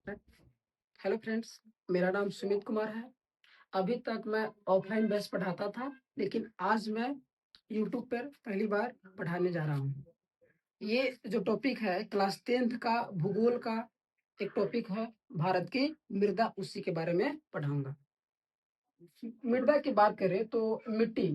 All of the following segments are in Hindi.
हेलो फ्रेंड्स, मेरा नाम सुमित कुमार है। अभी तक मैं ऑफलाइन बेस पढ़ाता था, लेकिन आज मैं यूट्यूब पर पहली बार पढ़ाने जा रहा हूँ। ये जो टॉपिक है क्लास 10th का भूगोल का एक टॉपिक है, भारत की मृदा, उसी के बारे में पढ़ाऊंगा। मृदा की बात करें तो मिट्टी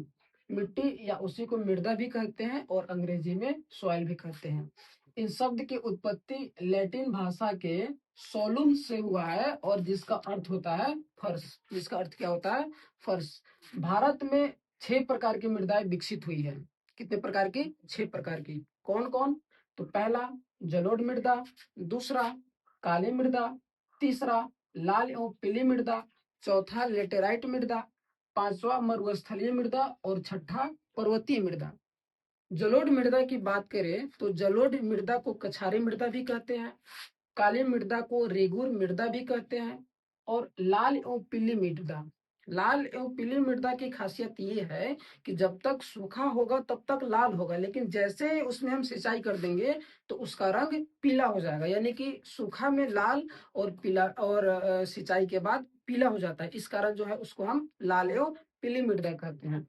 मिट्टी या उसी को मृदा भी कहते हैं और अंग्रेजी में सॉइल भी कहते हैं। इन शब्द की उत्पत्ति लैटिन भाषा के सोलुम से हुआ है और जिसका अर्थ होता है फर्श। जिसका अर्थ क्या होता है? फर्श। भारत में 6 प्रकार की मृदाएं विकसित हुई है। कितने प्रकार की? 6 प्रकार की। कौन कौन? तो पहला जलोढ़ मृदा, दूसरा काली मृदा, तीसरा लाल एवं पीली मृदा, चौथा लेटेराइट मृदा, पांचवा मरुस्थलीय मृदा और छठा पर्वतीय मृदा। जलोढ़ मृदा की बात करें तो जलोढ़ मृदा को कछारी मृदा भी कहते हैं, काली मृदा को रेगुर मृदा भी कहते हैं और लाल एवं पीली मृदा की खासियत ये है कि जब तक सूखा होगा तब तक लाल होगा, लेकिन जैसे ही उसमें हम सिंचाई कर देंगे तो उसका रंग पीला हो जाएगा। यानी कि सूखा में लाल और पीला, और सिंचाई के बाद पीला हो जाता है। इस कारण जो है उसको हम लाल एवं पीली मृदा कहते हैं।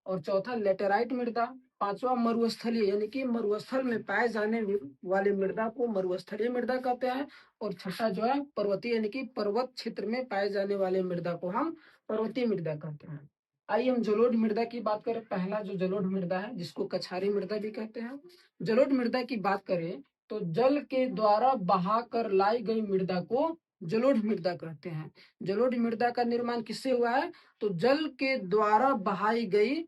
और चौथा लेटेराइट मृदा, पांचवा मरुस्थलीय यानी कि मरुस्थल में पाए जाने वाली मृदा को मरुस्थलीय मृदा कहते हैं और छठा जो है पर्वतीय यानी कि पर्वत क्षेत्र में पाए जाने वाले मृदा को हम पर्वतीय मृदा कहते हैं। आइए हम जलोढ़ मृदा की बात करें। पहला जो जलोढ़ मृदा है जिसको कछारी मृदा भी कहते हैं। जलोढ़ मृदा की बात करें तो जल के द्वारा बहा कर लाई गई मृदा को जलोढ़ मृदा कहते हैं। जलोढ़ मृदा का निर्माण किससे हुआ है? तो जल के द्वारा बहाई गई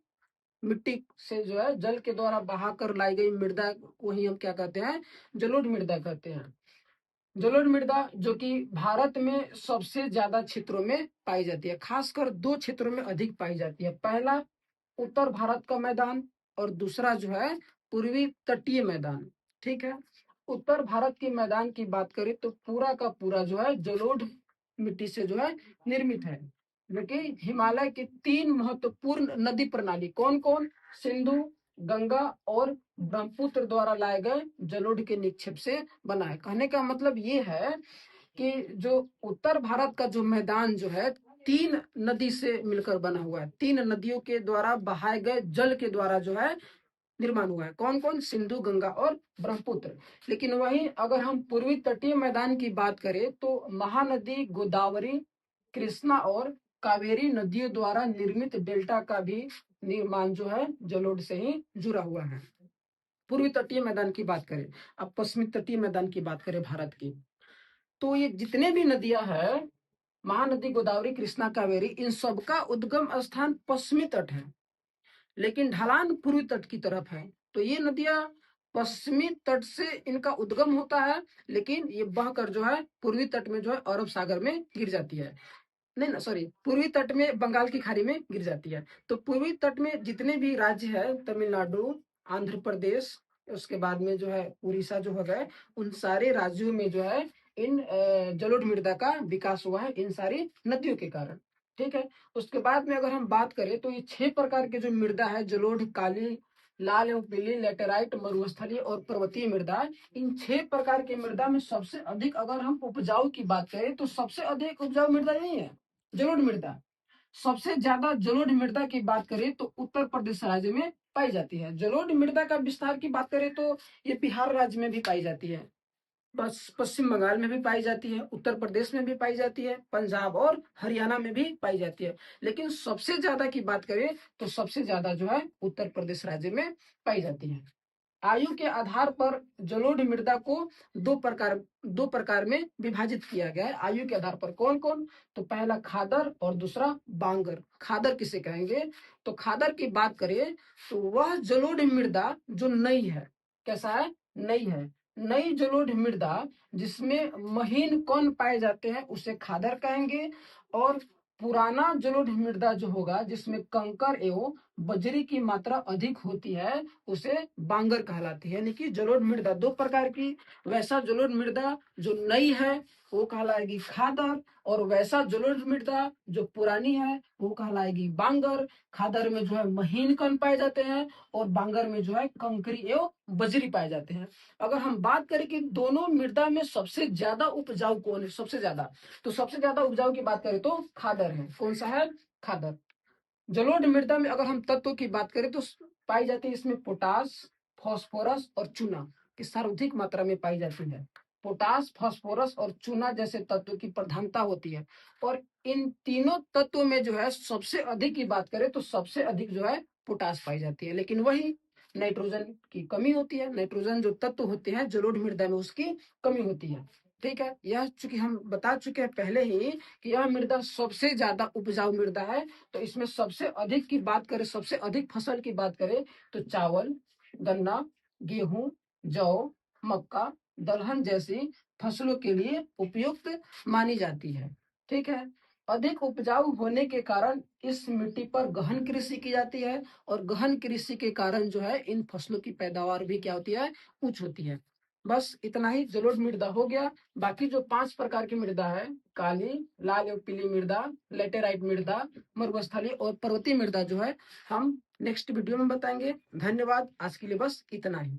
मिट्टी से, जो है जल के द्वारा बहा कर लाई गई मृदा को ही हम क्या कहते हैं? जलोढ़ मृदा कहते हैं। जलोढ़ मृदा जो कि भारत में सबसे ज्यादा क्षेत्रों में पाई जाती है, खासकर 2 क्षेत्रों में अधिक पाई जाती है। पहला उत्तर भारत का मैदान और दूसरा जो है पूर्वी तटीय मैदान। ठीक है। उत्तर भारत के मैदान की बात करें तो पूरा का पूरा जो है जलोढ़ मिट्टी से जो है निर्मित है। लेकिन हिमालय की 3 महत्वपूर्ण नदी प्रणाली कौन कौन? सिंधु, गंगा और ब्रह्मपुत्र द्वारा लाए गए जलोढ़ के निक्षेप से बना है। कहने का मतलब ये है कि जो उत्तर भारत का जो मैदान जो है 3 नदी से मिलकर बना हुआ है। 3 नदियों के द्वारा बहाए गए जल के द्वारा जो है निर्माण हुआ है। कौन कौन? सिंधु, गंगा और ब्रह्मपुत्र। लेकिन वहीं अगर हम पूर्वी तटीय मैदान की बात करें तो महानदी गोदावरी, कृष्णा और कावेरी नदियों द्वारा निर्मित डेल्टा का भी निर्माण जो है जलोढ़ से ही जुड़ा हुआ है। पूर्वी तटीय मैदान की बात करें। अब पश्चिमी तटीय मैदान की बात करें भारत की, तो ये जितने भी नदियां हैं, महानदी गोदावरी, कृष्णा, कावेरी, इन सबका उद्गम स्थान पश्चिमी तट है, लेकिन ढलान पूर्वी तट की तरफ है। तो ये नदियां पश्चिमी तट से इनका उद्गम होता है, लेकिन ये बहकर जो है पूर्वी तट में जो है अरब सागर में गिर जाती है। नहीं ना, सॉरी, पूर्वी तट में बंगाल की खाड़ी में गिर जाती है। तो पूर्वी तट में जितने भी राज्य है, तमिलनाडु, आंध्र प्रदेश, उसके बाद में जो है उड़ीसा जो हो गए, उन सारे राज्यों में जो है इन जलोढ़ मृदा का विकास हुआ है इन सारी नदियों के कारण। ठीक है। उसके बाद में अगर हम बात करें तो ये 6 प्रकार के जो मृदा है, जलोढ़, काली, लाल एवं पीली, लेटेराइट, मरुस्थलीय और पर्वतीय मृदा, इन 6 प्रकार की मृदा में सबसे अधिक अगर हम उपजाऊ की बात करें तो सबसे अधिक उपजाऊ मृदा यही है, जलोढ़ मृदा। सबसे ज्यादा जलोढ़ मृदा की बात करें तो उत्तर प्रदेश राज्य में पाई जाती है। जलोढ़ मृदा का विस्तार की बात करें तो ये बिहार राज्य में भी पाई जाती है, बस पश्चिम बंगाल में भी पाई जाती है, उत्तर प्रदेश में भी पाई जाती है, पंजाब और हरियाणा में भी पाई जाती है। लेकिन सबसे ज्यादा की बात करें तो सबसे ज्यादा जो है उत्तर प्रदेश राज्य में पाई जाती है। आयु के आधार पर जलोढ़ मृदा को दो प्रकार में विभाजित किया गया है। आयु के आधार पर कौन कौन? तो पहला खादर और दूसरा बांगर। खादर किसे कहेंगे? तो खादर की बात करें तो वह जलोढ़ मृदा जो नई है। कैसा है? नई है। नई जलोढ़ मृदा जिसमें महीन कण पाए जाते हैं उसे खादर कहेंगे। और पुराना जलोढ़ मृदा जो होगा जिसमें कंकर एवं बजरी की मात्रा अधिक होती है उसे बांगर कहलाती है। यानी कि जलोढ़ मृदा दो प्रकार की, वैसा जलोढ़ मृदा जो नई है वो कहलाएगी खादर, और वैसा जलोढ़ मृदा जो पुरानी है वो कहलाएगी बांगर। खादर में जो है महीन कण पाए जाते हैं और बांगर में जो है कंकरी एवं बजरी पाए जाते हैं। अगर हम बात करें कि दोनों मृदा में सबसे ज्यादा उपजाऊ कौन है, सबसे ज्यादा, तो सबसे ज्यादा उपजाऊ की बात करें तो खादर है। कौन सा है? खादर। जलोढ़ मृदा में अगर हम तत्वों की बात करें तो पाई जाती है इसमें पोटास, फास्फोरस और चूना की सर्वाधिक मात्रा में पाई जाती है। पोटास, फास्फोरस और चूना जैसे तत्वों की प्रधानता होती है। और इन तीनों तत्वों में जो है सबसे अधिक की बात करें तो सबसे अधिक जो है पोटास पाई जाती है। लेकिन वही नाइट्रोजन की कमी होती है। नाइट्रोजन जो तत्व होते हैं जलोढ़ मृदा में उसकी कमी होती है। ठीक है, यह चूंकि हम बता चुके हैं पहले ही कि यह मृदा सबसे ज्यादा उपजाऊ मृदा है। तो इसमें सबसे अधिक की बात करें, सबसे अधिक फसल की बात करें तो चावल, गन्ना, गेहूं, जौ, मक्का, दलहन जैसी फसलों के लिए उपयुक्त मानी जाती है। ठीक है, अधिक उपजाऊ होने के कारण इस मिट्टी पर गहन कृषि की जाती है, और गहन कृषि के कारण जो है इन फसलों की पैदावार भी क्या होती है? उच्च होती है। बस इतना ही जलोढ़ मृदा हो गया। बाकी जो 5 प्रकार की मृदा है, काली, लाल एवं पीली मृदा, लेटेराइट मृदा, मरुस्थलीय और पर्वतीय मृदा जो है हम नेक्स्ट वीडियो में बताएंगे। धन्यवाद, आज के लिए बस इतना ही।